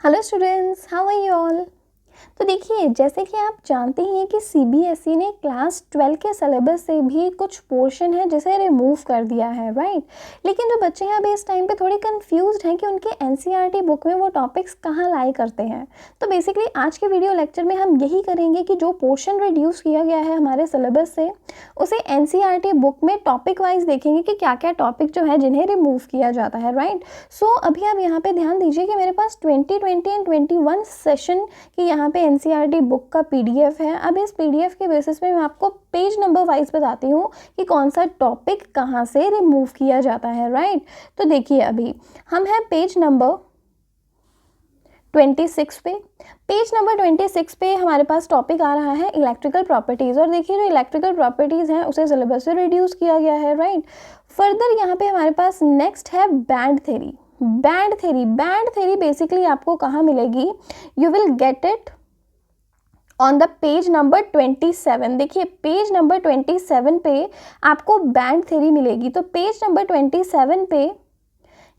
Hello students, how are you all. तो देखिए, जैसे कि आप जानते ही हैं कि सीबीएसई ने क्लास 12 के सिलेबस से भी कुछ पोर्शन है जिसे रिमूव कर दिया है, राइट। लेकिन जो बच्चे हैं अभी इस टाइम पे थोड़े कंफ्यूज्ड हैं कि उनके एनसीईआरटी बुक में वो टॉपिक्स कहाँ लाई करते हैं। तो बेसिकली आज के वीडियो लेक्चर में हम यही करेंगे कि जो पोर्शन रिड्यूस किया गया है हमारे सिलेबस से, उसे एनसीईआरटी बुक में टॉपिक वाइज देखेंगे कि क्या क्या टॉपिक जो है जिन्हें रिमूव किया जाता है, राइट। सो अभी आप यहाँ पे ध्यान दीजिए कि मेरे पास 2020 एंड 21 सेशन की यहाँ पे एनसीईआरटी बुक का पीडीएफ है। अब इस पीडीएफ के बेसिस पे मैं आपको पेज नंबर वाइज बताती हूँ कि कौन सा टॉपिक कहाँ से रिमूव किया जाता है, राइट। तो देखिए, अभी हम हैं पेज नंबर 26 पे। पेज नंबर 26 पे हमारे पास टॉपिक आ रहा है इलेक्ट्रिकल प्रॉपर्टीज़। और देखिए, जो इलेक्ट्रिकल प्रॉपर्टीज़ हैं उसे सिलेबस से रिड्यूस किया गया है, राइट। फर्दर यहाँ पे हमारे पास नेक्स्ट है band theory. Band theory basically आपको कहाँ मिलेगी? You will get it on the page number 27। देखिए, पेज नंबर 27 पे आपको बैंड थ्योरी मिलेगी। तो पेज नंबर 27 पे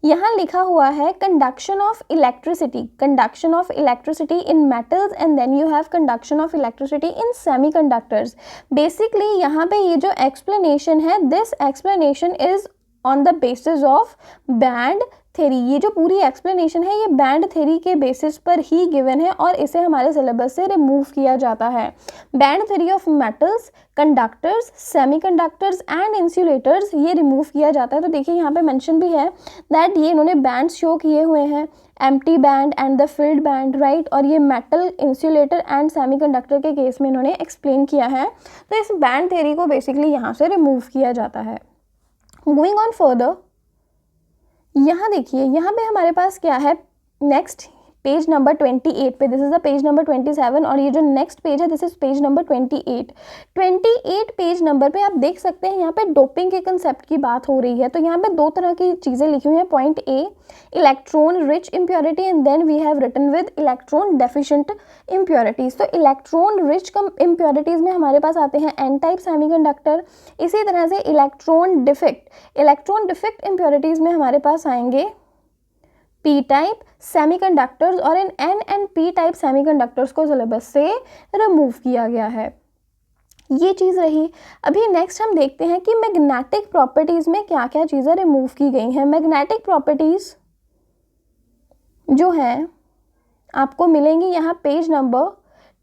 यहाँ लिखा हुआ है conduction of electricity in metals and then you have conduction of electricity in semiconductors. Basically यहाँ पे ये जो एक्सप्लेनेशन है, this explanation is on the basis of band theory. ये जो पूरी एक्सप्लेनेशन है ये बैंड थ्योरी के बेसिस पर ही गिवन है और इसे हमारे सिलेबस से रिमूव किया जाता है। Band theory of metals, conductors, semiconductors and insulators ये रिमूव किया जाता है। तो देखिए, यहाँ पे मेंशन भी है दैट ये इन्होंने बैंड्स शो किए हुए हैं, empty band and the field band, right. और ये मेटल, इंसुलेटर एंड सेमीकंडक्टर के केस में इन्होंने एक्सप्लेन किया है। तो इस बैंड थ्योरी को बेसिकली यहाँ से रिमूव किया जाता है। मूविंग ऑन फर्दर, यहाँ देखिए, यहाँ पे हमारे पास क्या है नेक्स्ट पेज नंबर 28 पे। This is the page number 27 और ये जो नेक्स्ट पेज है this is page number 28 page number पे आप देख सकते हैं यहाँ पे डोपिंग के कंसेप्ट की बात हो रही है। तो यहाँ पे दो तरह की चीज़ें लिखी हुई हैं। Point A, electron rich impurity and then we have written with electron deficient impurities. तो इलेक्ट्रॉन रिच इम्प्योरिटीज़ में हमारे पास आते हैं एन टाइप सेमीकंडक्टर। इसी तरह से इलेक्ट्रॉन डिफेक्ट इम्प्योरिटीज़ में हमारे पास आएंगे पी टाइप सेमीकंडक्टर्स। और इन N and P type semiconductors को सिलेबस से रिमूव किया गया है। ये चीज़ रही। अभी नेक्स्ट हम देखते हैं कि मैग्नेटिक प्रॉपर्टीज़ में क्या क्या चीज़ें रिमूव की गई हैं। मैग्नेटिक प्रॉपर्टीज़ जो हैं आपको मिलेंगी यहाँ पेज नंबर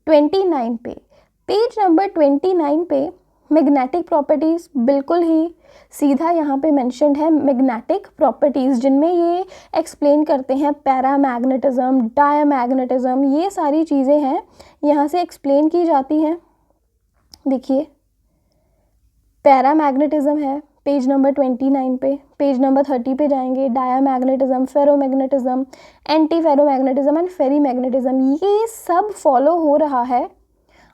29 पे। पेज नंबर 29 पे मैग्नेटिक प्रॉपर्टीज़ बिल्कुल ही सीधा यहाँ पे मेंशन्ड है। मैग्नेटिक प्रॉपर्टीज़ जिनमें ये एक्सप्लेन करते हैं पैरामैग्नेटिज्म, डायमैग्नेटिज्म, ये सारी चीज़ें हैं यहाँ से एक्सप्लेन की जाती हैं। देखिए, पैरामैग्नेटिज्म है पेज नंबर 29 पे। पेज नंबर 30 पे जाएंगे, diamagnetism, ferromagnetism, anti ferromagnetism and ferrimagnetism, ये सब फॉलो हो रहा है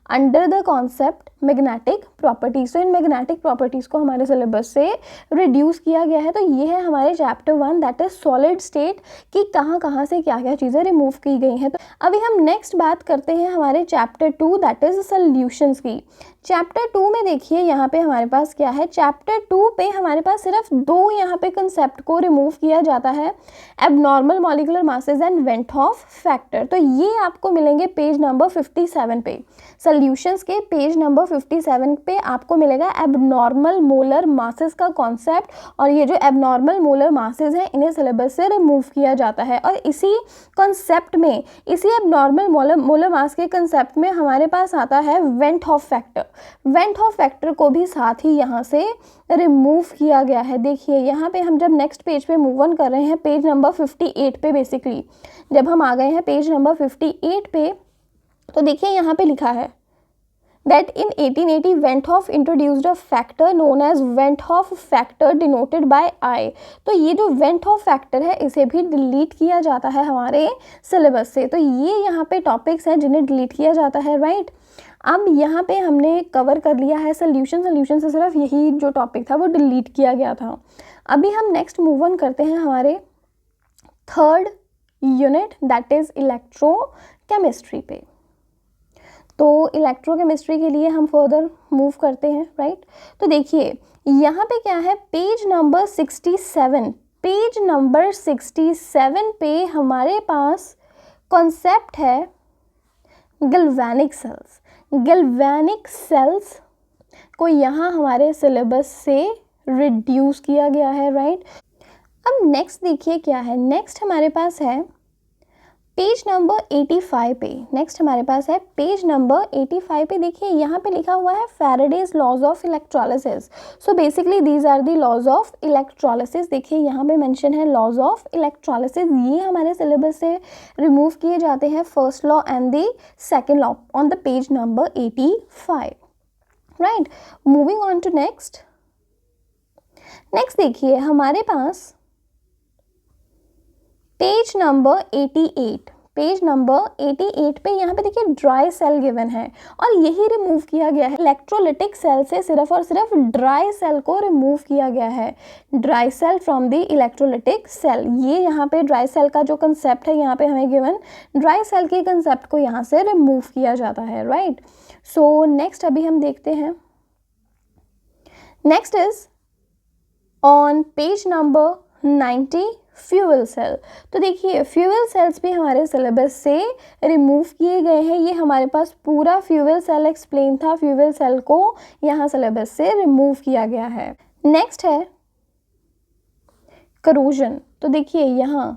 under the concept magnetic properties. तो इन मैग्नेटिक प्रॉपर्टीज़ को हमारे सिलेबस से रिड्यूस किया गया है। तो ये है हमारे chapter 1 that is solid state कि कहाँ कहाँ से क्या क्या चीज़ें रिमूव की गई हैं। तो अभी हम नेक्स्ट बात करते हैं हमारे चैप्टर 2 दैट इज सॉल्यूशंस की। चैप्टर 2 में देखिए यहाँ पे हमारे पास क्या है। चैप्टर 2 पे हमारे पास सिर्फ दो यहाँ पे कंसेप्ट को रिमूव किया जाता है, abnormal molecular masses and went of factor. तो ये आपको मिलेंगे पेज नंबर 57 पे। सॉल्यूशंस के पेज नंबर 57 पे आपको मिलेगा एबनॉर्मल मोलर मासेस का कॉन्सेप्ट। और ये जो एबनॉर्मल मोलर मासेस हैं इन्हें सिलेबस से रिमूव किया जाता है। और इसी कॉन्सेप्ट में, इसी एबनॉर्मल मोलर मास के कॉन्सेप्ट में हमारे पास आता है went of factor. Went of factor को भी साथ ही यहाँ से रिमूव किया गया है। देखिए, यहाँ पे हम जब नेक्स्ट पेज पे मूव ऑन कर रहे हैं, पेज नंबर 58 पे बेसिकली जब हम आ गए हैं पेज नंबर 58 पे, तो देखिए यहाँ पे लिखा है that in 1880 Went Hoff introduced a factor known as Went Hoff factor denoted by I। तो ये जो Went Hoff factor है इसे भी डिलीट किया जाता है हमारे सिलेबस से। तो ये यहाँ पे टॉपिक्स हैं जिन्हें डिलीट किया जाता है, राइट। अब यहाँ पे हमने कवर कर लिया है सॉल्यूशन से सिर्फ यही जो टॉपिक था वो डिलीट किया गया था। अभी हम नेक्स्ट मूव ऑन करते हैं हमारे third unit that is electrochemistry पे। तो इलेक्ट्रोकेमिस्ट्री के लिए हम फर्दर मूव करते हैं, राइट। तो देखिए यहाँ पे क्या है, पेज नंबर 67 पे हमारे पास कॉन्सेप्ट है गैल्वेनिक सेल्स। गैल्वेनिक सेल्स को यहाँ हमारे सिलेबस से रिड्यूस किया गया है, राइट। अब नेक्स्ट देखिए क्या है, नेक्स्ट हमारे पास है पेज नंबर 85 पे। नेक्स्ट हमारे पास है पेज नंबर 85 पे। देखिए यहाँ पे लिखा हुआ है Faraday's laws of electrolysis. So basically these are the laws of electrolysis. देखिए यहाँ पे मेंशन है लॉज ऑफ इलेक्ट्रोलिसिस, ये हमारे सिलेबस से रिमूव किए जाते हैं, first law and the second law on the page number 85, right. Moving on to next. Next देखिए हमारे पास पेज नंबर 88। पेज नंबर 88 पे यहाँ पे देखिए ड्राई सेल गिवन है और यही रिमूव किया गया है। इलेक्ट्रोलिटिक सेल से सिर्फ और सिर्फ ड्राई सेल को रिमूव किया गया है, dry cell from the electrolytic cell. ये यहाँ पे ड्राई सेल का जो कंसेप्ट है यहाँ पे हमें गिवन, ड्राई सेल के कंसेप्ट को यहाँ से रिमूव किया जाता है, राइट। सो नेक्स्ट अभी हम देखते हैं, next is on page number 90 fuel cell. तो देखिए फ्यूल सेल्स भी हमारे सिलेबस से रिमूव किए गए हैं। ये हमारे पास पूरा फ्यूल सेल एक्सप्लेन था, फ्यूल सेल को यहाँ सिलेबस से रिमूव किया गया है। नेक्स्ट है करोजन। तो देखिए यहाँ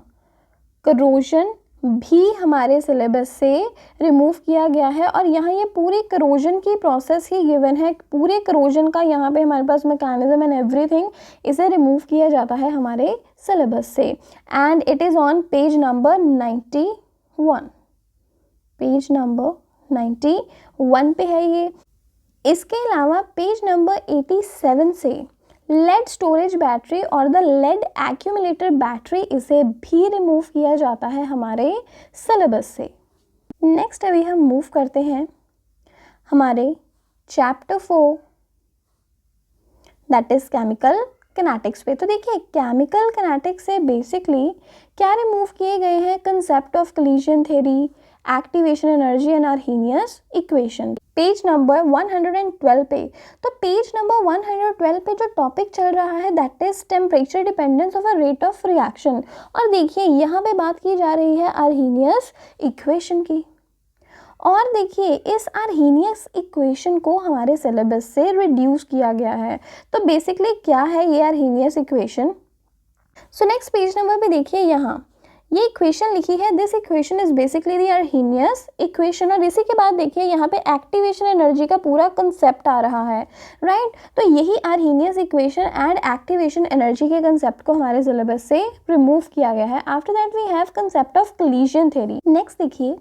करोजन भी हमारे सिलेबस से रिमूव किया गया है और यहाँ ये पूरी करोजन की प्रोसेस ही गिवन है। पूरे करोजन का यहाँ पे हमारे पास मैकेनिज्म एंड एवरीथिंग, इसे रिमूव किया जाता है हमारे सिलेबस से and it is on page number 91। Page number 91 पे है ये। इसके अलावा पेज नंबर 87 से लेड स्टोरेज बैटरी और द लेड एक्यूमुलेटर बैटरी, इसे भी रिमूव किया जाता है हमारे सिलेबस से। नेक्स्ट अभी हम मूव करते हैं हमारे chapter 4 that is chemical kinetics पे। तो देखिए केमिकल किनेटिक्स से बेसिकली क्या रिमूव किए गए हैं, concept of collision theory, activation energy and Arrhenius equation. Page number 112 पे। तो पेज नंबर 112 पे जो टॉपिक चल रहा है that is temperature dependence of a rate of reaction. और देखिए यहाँ पे बात की जा रही है आर्हेनियस इक्वेशन की। और देखिए इस आर्हेनियस इक्वेशन को हमारे सिलेबस से रिड्यूस किया गया है। तो बेसिकली क्या है ये Arrhenius equation. So next page number पे देखिए यहाँ ये इक्वेशन लिखी है, this equation is basically the Arrhenius equation. और इसी के बाद देखिए यहाँ पे एक्टिवेशन एनर्जी का पूरा कंसेप्ट आ रहा है, राइट। तो यही Arrhenius equation and activation energy के कंसेप्ट को हमारे सिलेबस से रिमूव किया गया है। After that we have concept of collision theory. Next देखिए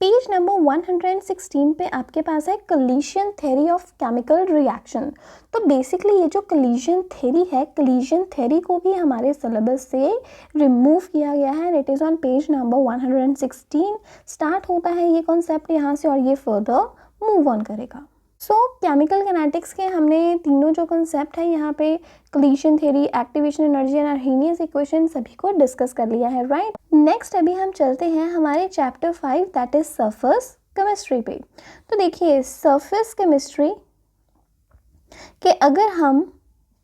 पेज नंबर 116 पे आपके पास है collision theory of chemical reaction. तो बेसिकली ये जो कोलिजन थ्योरी है, कोलिजन थ्योरी को भी हमारे सिलेबस से रिमूव किया गया है and it is on page number 116। Start होता है ये कॉन्सेप्ट यहाँ से और ये फर्दर मूव ऑन करेगा। सो केमिकल किनेटिक्स के हमने तीनों जो कंसेप्ट है यहाँ पे collision theory, activation energy and Arrhenius equation सभी को डिस्कस कर लिया है, राइट। नेक्स्ट अभी हम चलते हैं हमारे chapter 5 that is surface chemistry पे। तो देखिए सरफेस केमिस्ट्री के अगर हम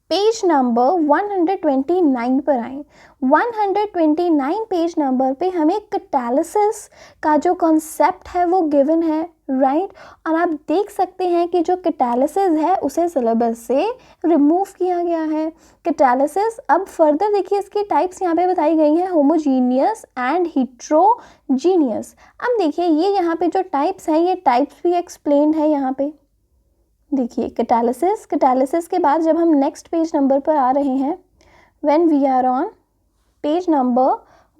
पेज नंबर 129 पर आए, 129 पेज नंबर पे हमें कैटालिसिस का जो कॉन्सेप्ट है वो गिवन है, राइट। और आप देख सकते हैं कि जो कैटालिसिस है उसे सिलेबस से रिमूव किया गया है। कैटालिसिस अब फर्दर देखिए इसकी टाइप्स यहाँ पे बताई गई हैं, होमोजीनियस एंड हिट्रोजीनियस। अब देखिए ये यहाँ पे जो टाइप्स हैं ये टाइप्स भी एक्सप्लेन्ड है यहाँ पे। देखिए कैटालिसिस के बाद जब हम नेक्स्ट पेज नंबर पर आ रहे हैं, when we are on page number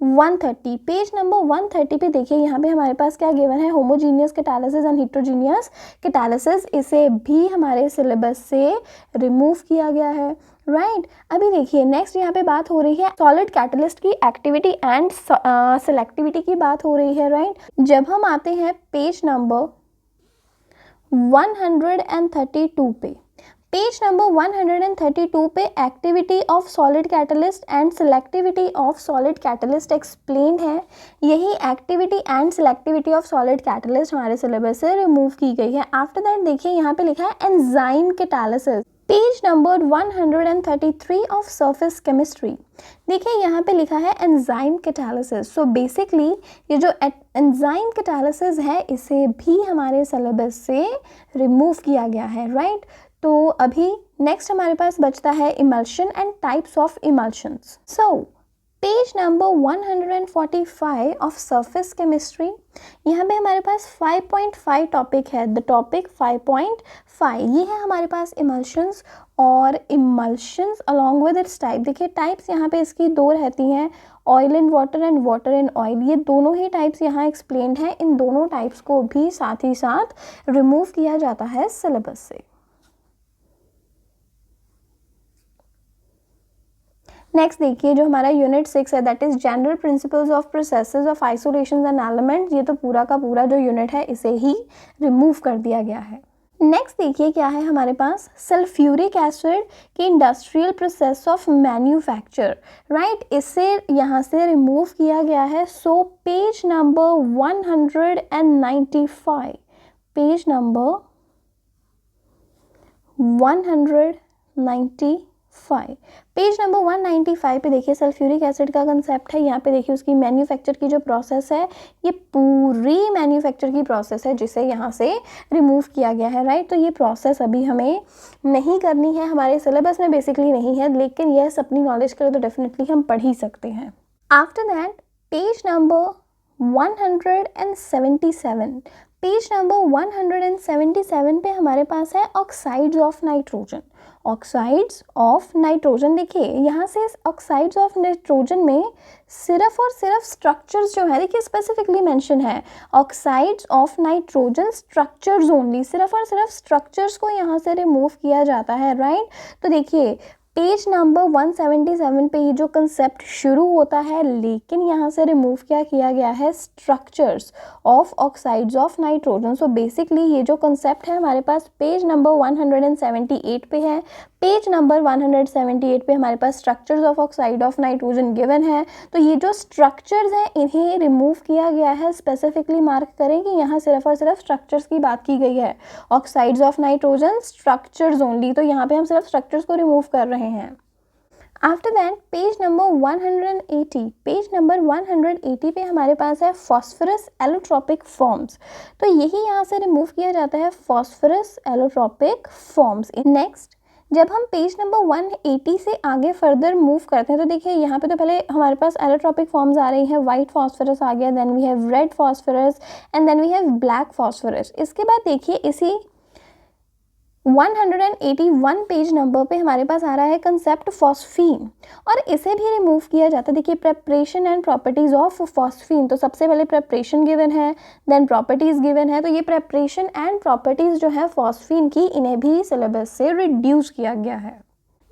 130, page number 130 पे देखिए यहाँ पे हमारे पास क्या गिवन है, homogeneous catalysis and heterogeneous catalysis, इसे भी हमारे सिलेबस से रिमूव किया गया है, राइट। अभी देखिए नेक्स्ट यहाँ पे बात हो रही है सॉलिड कैटलिस्ट की एक्टिविटी एंड सेलेक्टिविटी की बात हो रही है, राइट। जब हम आते हैं पेज नंबर 132 पे, पेज नंबर 132 पे activity of solid catalyst and selectivity of solid catalyst explained है। यही activity and selectivity of solid catalyst हमारे सिलेबस से रिमूव की गई है। आफ्टर दैट देखिए यहाँ पे लिखा है enzyme catalysis. Page number 133 of surface chemistry. देखिए यहाँ पे लिखा है एंजाइम कैटालिसिस। सो बेसिकली ये जो एंजाइम कैटालिसिस है इसे भी हमारे सिलेबस से रिमूव किया गया है, राइट। तो अभी नेक्स्ट हमारे पास बचता है emulsion and types of emulsions. So page number 145 of surface chemistry, यहाँ पे हमारे पास 5.5 टॉपिक है। द टॉपिक 5.5 ये है हमारे पास इमल्शंस और emulsions along with its type. देखिए टाइप्स यहाँ पे इसकी दो रहती हैं, oil in water and water in oil. ये दोनों ही टाइप्स यहाँ एक्सप्लेन्ड हैं। इन दोनों टाइप्स को भी साथ ही साथ रिमूव किया जाता है सिलेबस से। नेक्स्ट देखिए जो हमारा यूनिट 6 है that is general principles of processes of isolation and elements. ये तो पूरा का पूरा जो यूनिट है इसे ही रिमूव कर दिया गया है। नेक्स्ट देखिए क्या है हमारे पास, सल्फ्यूरिक एसिड की industrial process of manufacture, right. इसे यहाँ से रिमूव किया गया है। So page number 195, page number 195, page number 195 पे देखिए सल्फ्यूरिक एसिड का कंसेप्ट है। यहाँ पे देखिए उसकी मैन्युफैक्चर की जो प्रोसेस है ये पूरी मैन्युफैक्चर की प्रोसेस है जिसे यहाँ से रिमूव किया गया है, राइट। तो ये प्रोसेस अभी हमें नहीं करनी है, हमारे सिलेबस में बेसिकली नहीं है, लेकिन यस अपनी नॉलेज के लिए तो डेफिनेटली हम पढ़ ही सकते हैं। After that page number 177, page number 177 पे हमारे पास है oxides of nitrogen. Oxides of nitrogen, देखिए यहाँ से ऑक्साइड्स ऑफ नाइट्रोजन में सिर्फ और सिर्फ स्ट्रक्चर्स जो है देखिए स्पेसिफिकली मेंशन है। Oxides of nitrogen structures only, सिर्फ और सिर्फ स्ट्रक्चर्स को यहाँ से रिमूव किया जाता है, राइट। तो देखिए पेज नंबर 177 पे ये जो कंसेप्ट शुरू होता है, लेकिन यहाँ से रिमूव क्या किया गया है, structures of oxides of nitrogen. So basically ये जो कंसेप्ट है हमारे पास पेज नंबर 178 पे है। पेज नंबर 178 पे हमारे पास structures of oxide of nitrogen given है। तो ये जो स्ट्रक्चर्स हैं इन्हें रिमूव किया गया है। स्पेसिफिकली मार्क करें कि यहाँ सिर्फ और सिर्फ स्ट्रक्चर्स की बात की गई है। Oxides of nitrogen structures only, तो यहाँ पे हम सिर्फ स्ट्रक्चर्स को रिमूव कर रहे हैं। After that page number 180, page number 180 पे हमारे पास है फॉस्फरस एलोट्रोपिक फॉर्म्स। तो यही यहाँ से रिमूव किया जाता है, फॉस्फरस एलोट्रोपिक फॉर्म्स। नेक्स्ट जब हम पेज नंबर 180 से आगे फर्दर मूव करते हैं तो देखिए यहाँ पे तो पहले हमारे पास एलोट्रोपिक फॉर्म्स आ रही हैं। वाइट फॉस्फरस आ गया, then we have red phosphorus and then we have black phosphorus. इसके बाद देखिए इसी 181 पेज नंबर पे हमारे पास आ रहा है कंसेप्ट फॉस्फीन और इसे भी रिमूव किया जाता है। देखिए preparation and properties of phosphine, तो सबसे पहले प्रेपरेशन गिवन है, देन प्रॉपर्टीज गिवन है। तो ये प्रेपरेशन एंड प्रॉपर्टीज जो है फॉस्फीन की, इन्हें भी सिलेबस से रिड्यूस किया गया है।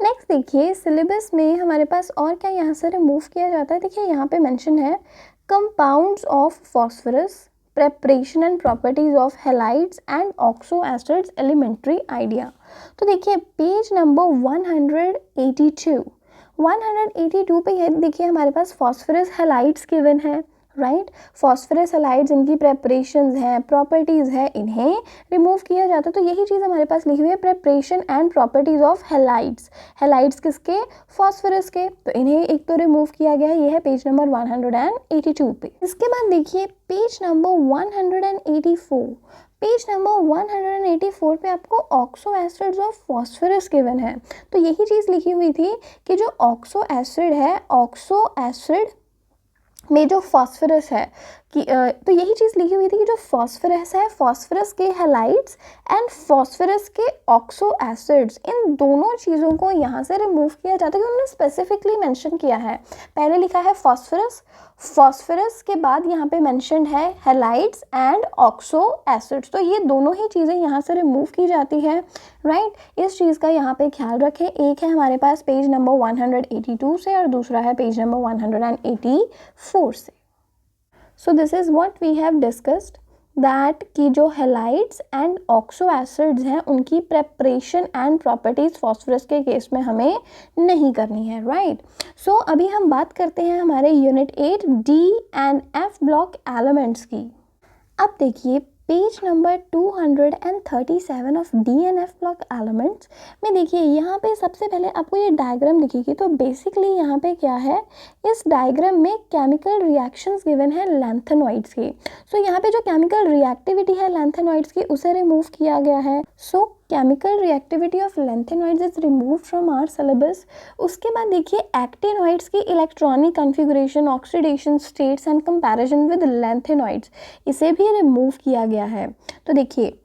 नेक्स्ट देखिए सिलेबस में हमारे पास और क्या यहाँ से रिमूव किया जाता है। देखिए यहाँ पे मेंशन है compounds of phosphorus, preparation and properties of halides and oxo acids, elementary idea। तो देखिए पेज नंबर 182 पे ये देखिए हमारे पास फॉस्फरस हैलाइड्स गिवन है, राइट। फॉस्फरस हैलाइड्स इनकी प्रेपरेशंस हैं, प्रॉपर्टीज़ है, इन्हें रिमूव किया जाता है। तो यही चीज़ हमारे पास लिखी हुई है, preparation and properties of halides. Halides किसके, फॉस्फरस के, तो इन्हें एक तो रिमूव किया गया है। ये है पेज नंबर 182 पे। इसके बाद देखिए पेज नंबर 184, पेज नंबर 184 पे आपको oxo acids of phosphorus given है। तो यही चीज़ लिखी हुई थी कि जो ऑक्सो एसिड है, ऑक्सो एसिड में जो फॉस्फरस है कि तो यही चीज़ लिखी हुई थी कि जो फॉस्फरस है, फॉस्फरस के हैलाइड्स एंड फॉस्फरस के ऑक्सो एसिड्स, इन दोनों चीज़ों को यहाँ से रिमूव किया जाता है। उन्होंने स्पेसिफिकली मेंशन किया है, पहले लिखा है फॉस्फरस, फॉस्फरस के बाद यहाँ पे मेंशन है हैलाइड्स एंड ऑक्सो एसिड्स। तो ये दोनों ही चीज़ें यहाँ से रिमूव की जाती है, राइट। इस चीज़ का यहाँ पे ख्याल रखें। एक है हमारे पास पेज नंबर 182 से और दूसरा है पेज नंबर 184 से। So this is what we have discussed that कि जो हैलाइड्स एंड ऑक्सो एसिड्स हैं उनकी प्रेपरेशन एंड प्रॉपर्टीज़ फॉस्फरस के केस में हमें नहीं करनी है, राइट। सो अभी हम बात करते हैं हमारे unit 8 D and F block elements की। अब देखिए page number 237 of D and F block elements में देखिए, यहाँ पे सबसे पहले आपको ये डायग्राम दिखेगी। तो बेसिकली यहाँ पे क्या है, इस डायग्राम में केमिकल रिएक्शंस गिवन है लैंथेनॉइड्स की। सो यहाँ पे जो केमिकल रिएक्टिविटी है लैंथेनॉइड्स की उसे रिमूव किया गया है। So chemical reactivity of lanthanoids is remove from our syllabus. उसके बाद देखिए एक्टिनॉइड्स की electronic configuration, oxidation states and comparison with lanthanoids, इसे भी रिमूव किया गया है। तो देखिए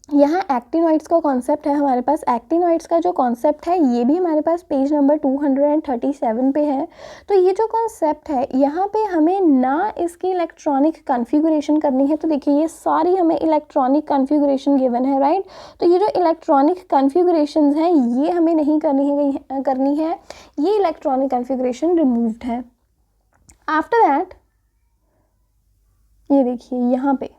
यहाँ एक्टिनॉइड्स का कॉन्सेप्ट है हमारे पास। एक्टिनॉइड्स का जो कॉन्सेप्ट है ये भी हमारे पास पेज नंबर 237 पे है। तो ये जो कॉन्सेप्ट है यहाँ पे हमें ना इसकी इलेक्ट्रॉनिक कॉन्फ़िगरेशन करनी है। तो देखिए ये सारी हमें इलेक्ट्रॉनिक कॉन्फ़िगरेशन गिवन है, राइट। तो ये जो इलेक्ट्रॉनिक कॉन्फ़िगरेशंस हैं ये हमें नहीं करनी है, ये इलेक्ट्रॉनिक कॉन्फ़िगरेशन रिमूव्ड है। आफ्टर दैट ये देखिए यहाँ पे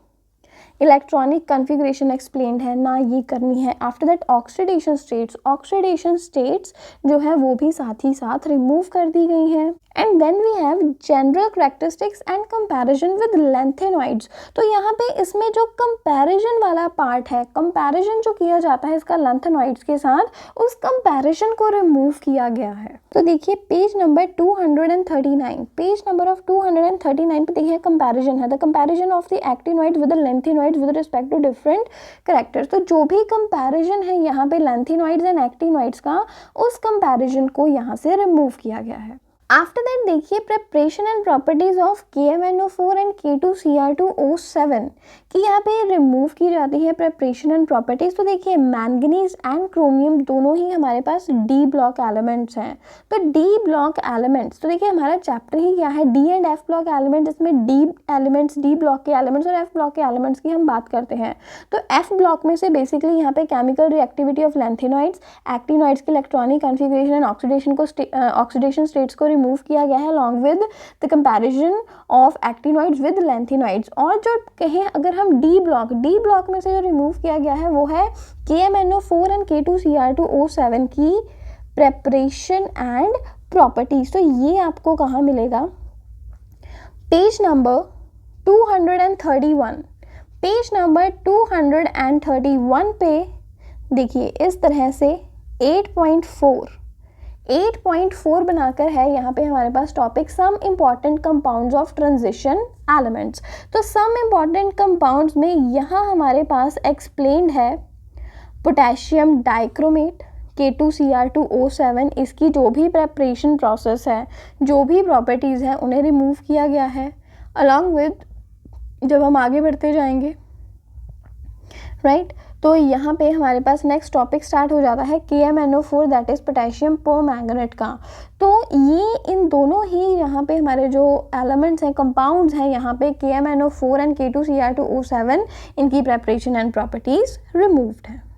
इलेक्ट्रॉनिक कॉन्फ़िगरेशन एक्सप्लेन्ड है, ना ये करनी है। आफ्टर दैट ऑक्सीडेशन स्टेट्स जो है वो भी साथ ही साथ रिमूव कर दी गई हैं। And then we have general characteristics and comparison with lanthanoids. तो यहाँ पे इसमें जो कंपैरिजन वाला पार्ट है, कंपैरिजन जो किया जाता है इसका लैंथेनॉइड्स के साथ, उस कंपैरिजन को रिमूव किया गया है। तो देखिए page number 239, page number of 239 पे देखिए कंपैरिजन है, the comparison of the actinoids with the lanthanoids with respect to different characters. तो जो भी कंपैरिजन है यहाँ पे लैंथेनॉइड्स एंड एक्टिनॉइड्स का, उस कंपैरिजन को यहाँ से रिमूव किया गया है। आफ्टर दैट देखिए preparation and properties of KMnO4 and K2Cr2O7 कि यहाँ पे रिमूव की जाती है प्रिपरेशन एंड प्रॉपर्टीज। तो देखिए मैंगनीज एंड क्रोमियम दोनों ही हमारे पास डी ब्लॉक एलिमेंट्स हैं। तो डी ब्लॉक एलिमेंट्स, तो देखिए हमारा चैप्टर ही क्या है, D and F block elements, इसमें डी एलिमेंट्स, डी ब्लॉक के एलिमेंट्स और एफ ब्लॉक के एलिमेंट्स की हम बात करते हैं। तो एफ ब्लॉक में से बेसिकली यहाँ पे chemical reactivity of lanthanoids, actinoids की electronic configuration and oxidation states को रिमूव किया गया है along with the comparison of actinoids with lanthanoids. और जो कहें अगर हम डी ब्लॉक में से जो रिमूव किया गया है वो है KMnO4 एंड K2Cr2O7 की प्रेपरेशन एंड प्रॉपर्टीज। तो ये आपको कहाँ मिलेगा, पेज नंबर 231, पेज नंबर 231 पे देखिए इस तरह से 8.4 बनाकर है यहाँ पे हमारे पास topic some important compounds of transition elements. तो सम इम्पॉर्टेंट कंपाउंड्स में यहाँ हमारे पास एक्सप्लेन्ड है पोटेशियम डाइक्रोमेट, K2Cr2O7, इसकी जो भी प्रेपरेशन प्रोसेस है, जो भी प्रॉपर्टीज़ हैं उन्हें रिमूव किया गया है। अलॉन्ग विद जब हम आगे बढ़ते जाएंगे, राइट, तो यहाँ पे हमारे पास नेक्स्ट टॉपिक स्टार्ट हो जाता है KMnO4 that is potassium permanganate का। तो ये इन दोनों ही यहाँ पे हमारे जो एलिमेंट्स हैं, कंपाउंड्स हैं, यहाँ पे KMnO4 एंड K2Cr2O7, इनकी प्रेपरेशन एंड प्रॉपर्टीज़ रिमूव्ड है।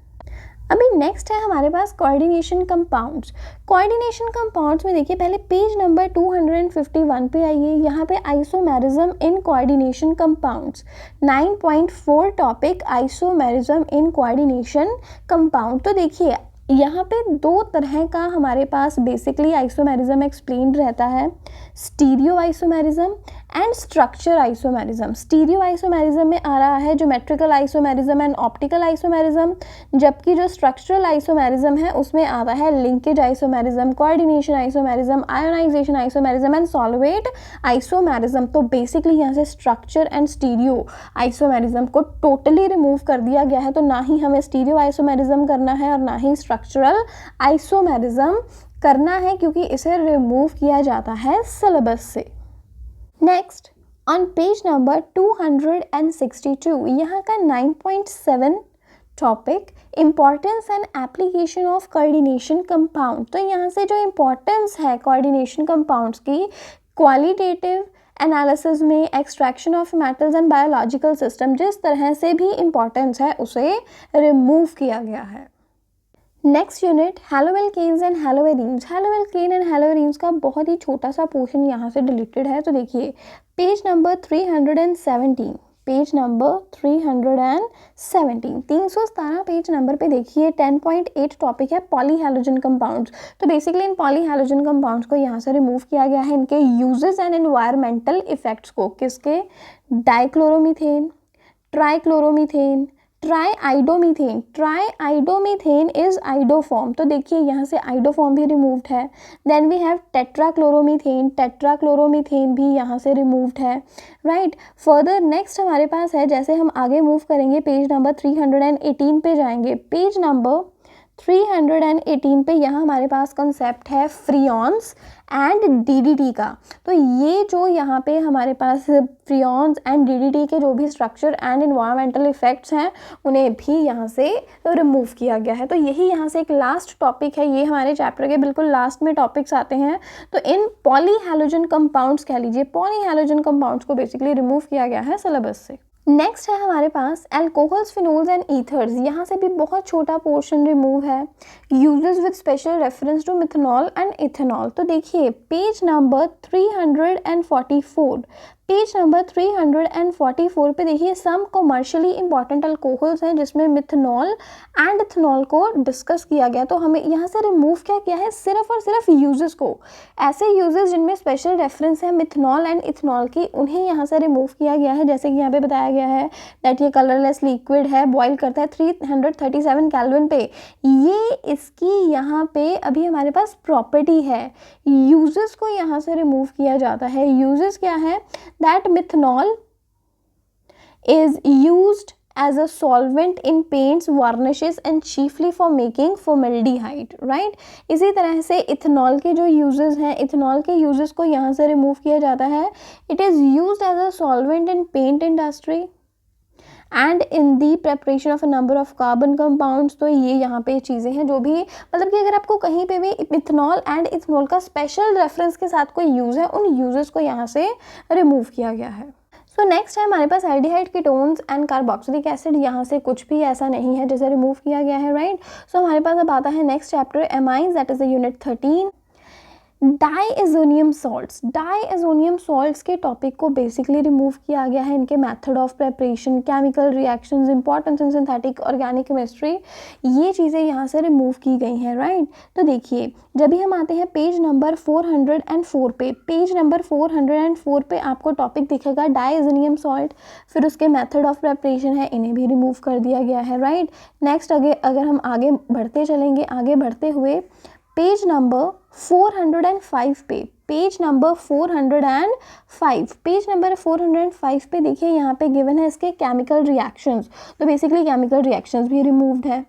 अभी नेक्स्ट है हमारे पास कोऑर्डिनेशन कंपाउंड्स। कोऑर्डिनेशन कंपाउंड्स में देखिए पहले पेज नंबर 251 पे आइए, यहाँ पे isomerism in coordination compounds 9.4 topic isomerism in coordination compound. तो देखिए यहाँ पे दो तरह का हमारे पास बेसिकली आइसोमेरिज्म एक्सप्लेन्ड रहता है, stereo isomerism and structure isomerism. Stereo isomerism में आ रहा है geometrical isomerism and optical isomerism, जबकि जो स्ट्रक्चरल आइसोमेरिज्म है उसमें आता है linkage isomerism, coordination isomerism, ionisation isomerism and solvate isomerism. तो बेसिकली यहाँ से स्ट्रक्चर एंड स्टीरियो आइसोमेरिज्म को टोटली रिमूव कर दिया गया है। तो ना ही हमें स्टीरियो आइसोमेरिज्म करना है और ना ही स्ट्रक्चरल आइसोमेरिज्म करना है, क्योंकि इसे रिमूव किया जाता है सिलेबस से। नेक्स्ट ऑन पेज नंबर 262 यहाँ का 9.7 topic importance and application of coordination compound. तो यहाँ से जो इम्पॉर्टेंस है कोऑर्डिनेशन कंपाउंड्स की, क्वालिटेटिव एनालिसिस में extraction of metals and biological system, जिस तरह से भी इम्पॉर्टेंस है उसे रिमूव किया गया है। Next unit haloalkanes and haloarenes. Haloalkane and haloarenes का बहुत ही छोटा सा पोर्शन यहाँ से डिलीटेड है। तो देखिए page number 317, page number 317, 317 page number पे देखिए 10.8 टॉपिक है पॉलीहैलोजन कंपाउंड्स। तो बेसिकली इन पॉलीहैलोजन कंपाउंड्स को यहाँ से रिमूव किया गया है, इनके यूजेस एंड एनवायरमेंटल इफेक्ट्स को। किसके? डाइक्लोरोमीथेन, ट्राइक्लोरोमीथेन, ट्राईआइडोमीथेन, ट्राईआइडोमीथेन इज आइडोफॉर्म, तो देखिए यहाँ से आइडोफॉर्म भी रिमूव्ड है। देन वी हैव टेट्राक्लोरोमीथेन, टेट्राक्लोरोमीथेन भी यहाँ से रिमूव्ड है, राइट। फर्दर नेक्स्ट हमारे पास है, जैसे हम आगे मूव करेंगे पेज नंबर 318 पे जाएंगे, पेज नंबर 318 पे यहाँ हमारे पास कंसेप्ट है फ्रियॉन्स एंड डीडीटी का। तो ये जो यहाँ पे हमारे पास फ्रियॉन्स एंड डीडीटी के जो भी स्ट्रक्चर एंड इन्वायरमेंटल इफेक्ट्स हैं उन्हें भी यहाँ से रिमूव किया गया है। तो यही यहाँ से एक लास्ट टॉपिक है, ये हमारे चैप्टर के बिल्कुल लास्ट में टॉपिक्स आते हैं। तो इन पॉलीहैलोजन कंपाउंड्स कह लीजिए, पॉलीहैलोजन कंपाउंड्स को बेसिकली रिमूव किया गया है सिलेबस से। नेक्स्ट है हमारे पास एल्कोहल्स, फिनोल्स एंड ईथर्स, यहाँ से भी बहुत छोटा पोर्शन रिमूव है। Uses with special reference to methanol and ethanol, तो देखिए पेज नंबर 344, पेज नंबर 344 पे देखिए सम कमर्शियली इंपॉर्टेंट अल्कोहल्स हैं जिसमें मिथनॉल एंड इथेनॉल को डिस्कस किया गया। तो हमें यहाँ से रिमूव क्या किया है, सिर्फ और सिर्फ यूजेस को, ऐसे यूजेस जिनमें स्पेशल रेफरेंस है मिथनॉल एंड इथेनॉल की, उन्हें यहाँ से रिमूव किया गया है। जैसे कि यहाँ पे बताया गया है दैट ये कलरलेस लिक्विड है, बॉयल करता है 337 केल्विन पे, ये इसकी यहाँ पे अभी हमारे पास प्रॉपर्टी है। यूजेस को यहाँ से रिमूव किया जाता है। यूजेस क्या है, that methanol is used as a solvent in paints, varnishes and chiefly for making formaldehyde, right। इसी तरह से इथेनॉल के जो यूजेस हैं, इथेनॉल के यूजेस को यहाँ से रिमूव किया जाता है। It is used as a solvent in paint industry and in the preparation of a number of carbon compounds. तो ये यहाँ पे चीज़ें हैं जो भी मतलब कि अगर आपको कहीं पे भी इथेनॉल एंड इथेनॉल का स्पेशल रेफरेंस के साथ कोई यूज़ है, उन यूजेस को यहाँ से रिमूव किया गया है। सो नेक्स्ट है हमारे पास aldehyde ketones and carboxylic acid, यहाँ से कुछ भी ऐसा नहीं है जैसे रिमूव किया गया है, राइट। सो हमारे पास अब आता है next chapter amines, that is the unit 13। Diazonium salts, diazonium salts के टॉपिक को बेसिकली रिमूव किया गया है। इनके method of preparation, chemical reactions, importance in synthetic organic chemistry, ये चीज़ें यहाँ से रिमूव की गई हैं, राइट। तो देखिए जब भी हम आते हैं पेज नंबर 404 पे, पेज नंबर 404 पे आपको टॉपिक दिखेगा डाईएजोनियम सॉल्ट, फिर उसके मेथड ऑफ प्रेपरेशन है, इन्हें भी रिमूव कर दिया गया है, राइट। नेक्स्ट अगर हम आगे बढ़ते चलेंगे, आगे बढ़ते हुए पेज नंबर 405 पे, पेज नंबर 405, पेज नंबर 405 पे देखिए यहाँ पे गिवन है इसके केमिकल रिएक्शंस। तो बेसिकली केमिकल रिएक्शंस भी रिमूव्ड है।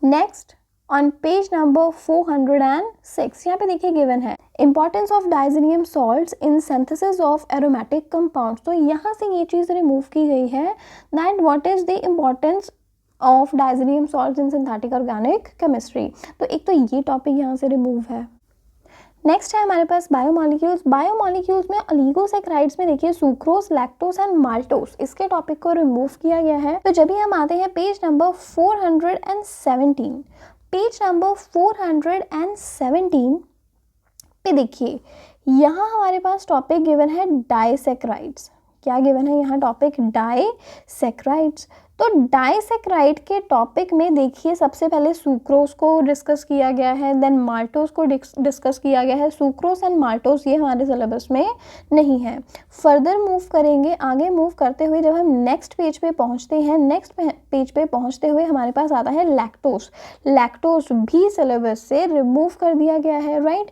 नेक्स्ट ऑन पेज नंबर 406 यहाँ पे देखिए गिवन है importance of डाइजेनियम salts in synthesis of aromatic compounds. तो यहाँ से ये चीज़ रिमूव की गई है that what is the importance of डाइजेनियम salts in synthetic organic chemistry. तो एक तो ये टॉपिक यहाँ से रिमूव है। नेक्स्ट है हमारे पास बायोमॉलिक्यूल्स, बायोमॉलिक्यूल्स में ओलिगोसैकेराइड्स में देखिए सुक्रोज, लैक्टोज एंड माल्टोज, इसके टॉपिक को रिमूव किया गया है। तो जब भी हम आते हैं पेज नंबर 417, पेज नंबर 417 पे देखिए यहाँ हमारे पास टॉपिक गिवन है डाइसैकेराइड्स। क्या गिवन है यहाँ टॉपिक, डाइसैकेराइड्स। तो डाइसैकेराइड के टॉपिक में देखिए सबसे पहले सुक्रोज को डिस्कस किया गया है, देन माल्टोज को डिस्कस किया गया है। सुक्रोज एंड माल्टोज ये हमारे सिलेबस में नहीं है। फर्दर मूव करेंगे, आगे मूव करते हुए जब हम नेक्स्ट पेज पे पहुंचते हैं, नेक्स्ट पेज पे पहुंचते हुए हमारे पास आता है लैक्टोज। लैक्टोज भी सिलेबस से रिमूव कर दिया गया है, राइट।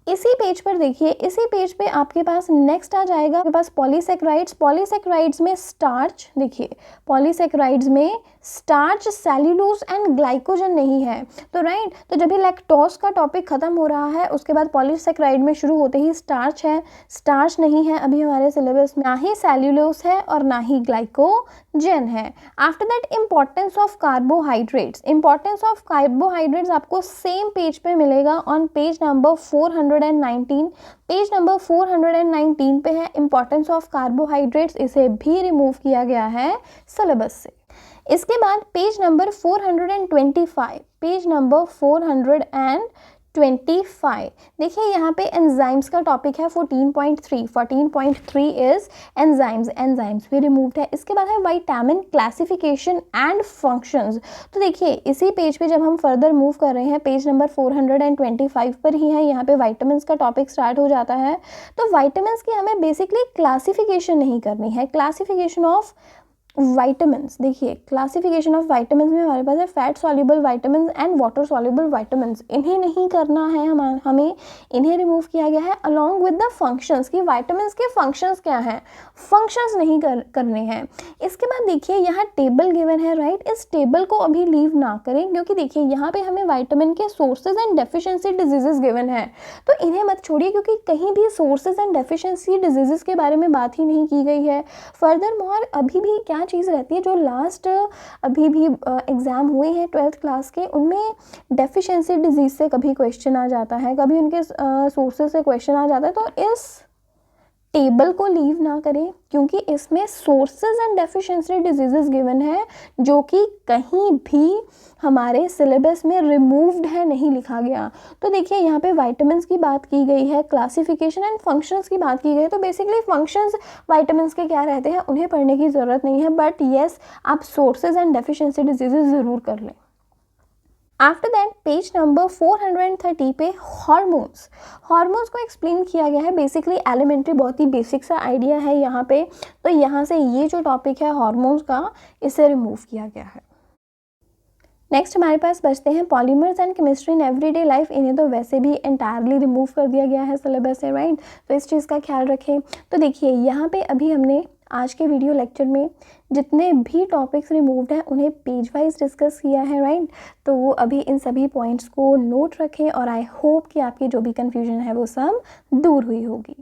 इसी पेज पर देखिए, इसी पेज पे आपके पास नेक्स्ट आ जाएगा आपके पास पॉलीसैकेराइड्स। पॉलीसैकेराइड्स में स्टार्च, देखिए पॉलीसैकेराइड्स में स्टार्च, सेल्यूलोज एंड ग्लाइकोजन नहीं है। तो राइट, तो जब ये लैक्टोज का टॉपिक खत्म हो रहा है उसके बाद पॉलीसैकेराइड में शुरू होते ही स्टार्च है, स्टार्च नहीं है अभी हमारे सिलेबस में, ना ही सेल्यूलोज है और ना ही ग्लाइकोजन है। After that importance of carbohydrates, importance of carbohydrates आपको सेम पेज पे मिलेगा on page number 419। Page number 419 पे है इंपॉर्टेंस ऑफ कार्बोहाइड्रेट्स, इसे भी रिमूव किया गया है सिलेबस से। इसके बाद पेज नंबर 425, पेज नंबर 425 देखिए यहाँ पे एंजाइम्स का टॉपिक है 14.3। 14.3 इज एंजाइम्स, एंजाइम्स भी रिमूव्ड है। इसके बाद है विटामिन क्लासिफिकेशन एंड फंक्शंस। तो देखिए इसी पेज पे जब हम फर्दर मूव कर रहे हैं, पेज नंबर 425 पर ही है, यहाँ पे विटामिन्स का टॉपिक स्टार्ट हो जाता है। तो विटामिन्स की हमें बेसिकली क्लासिफिकेशन नहीं करनी है, क्लासिफिकेशन ऑफ वाइटामिन्स, देखिए क्लासिफिकेशन ऑफ वाइटामिन्स में हमारे पास है fat soluble vitamins and water soluble vitamins. इन्हें नहीं करना है हमें इन्हें रिमूव किया गया है अलॉन्ग विद द फंक्शंस, कि वाइटामिन्स के फंक्शंस क्या हैं, फंक्शंस नहीं करने हैं। इसके बाद देखिए यहाँ टेबल गिवन है, राइट। इस टेबल को अभी लीव ना करें, क्योंकि देखिए यहाँ पे हमें वाइटामिन के sources and deficiency diseases given है, तो इन्हें मत छोड़िए, क्योंकि कहीं भी सोर्सेज एंड डेफिशिएंसी डिजीजेस के बारे में बात ही नहीं की गई है। फर्दर मोर अभी भी क्या चीज़ रहती है, जो लास्ट अभी भी एग्ज़ाम हुए हैं 12th क्लास के, उनमें डेफिशिएंसी डिजीज़ से कभी क्वेश्चन आ जाता है, कभी उनके सोर्सेज से क्वेश्चन आ जाता है। तो इस टेबल को लीव ना करें, क्योंकि इसमें sources and deficiency diseases given है, जो कि कहीं भी हमारे सिलेबस में रिमूव्ड है, नहीं लिखा गया। तो देखिए यहाँ पे वाइटामिन्स की बात की गई है, क्लासिफिकेशन एंड फंक्शंस की बात की गई है। तो बेसिकली फंक्शंस वाइटामिन्स के क्या रहते हैं, उन्हें पढ़ने की ज़रूरत नहीं है, बट येस आप सोर्सेज एंड डेफिशिएंसी डिजीजेस ज़रूर कर लें। आफ्टर दैट पेज नंबर 430 पे हॉर्मोन्स को एक्सप्लेन किया गया है। बेसिकली एलिमेंट्री, बहुत ही बेसिक सा आइडिया है यहाँ पे। तो यहाँ से ये जो टॉपिक है हॉर्मोन्स का, इसे रिमूव किया गया है। नेक्स्ट हमारे पास बचते हैं polymers and chemistry in everyday life. इन्हें तो वैसे भी एंटायरली रिमूव कर दिया गया है सिलेबस से, राइट। तो इस चीज़ का ख्याल रखें। तो देखिए यहाँ पे अभी हमने आज के वीडियो लेक्चर में जितने भी टॉपिक्स रिमूव्ड हैं उन्हें पेज वाइज डिस्कस किया है, राइट। तो अभी इन सभी पॉइंट्स को नोट रखें, और आई होप कि आपकी जो भी कन्फ्यूजन है वो सब दूर हुई होगी।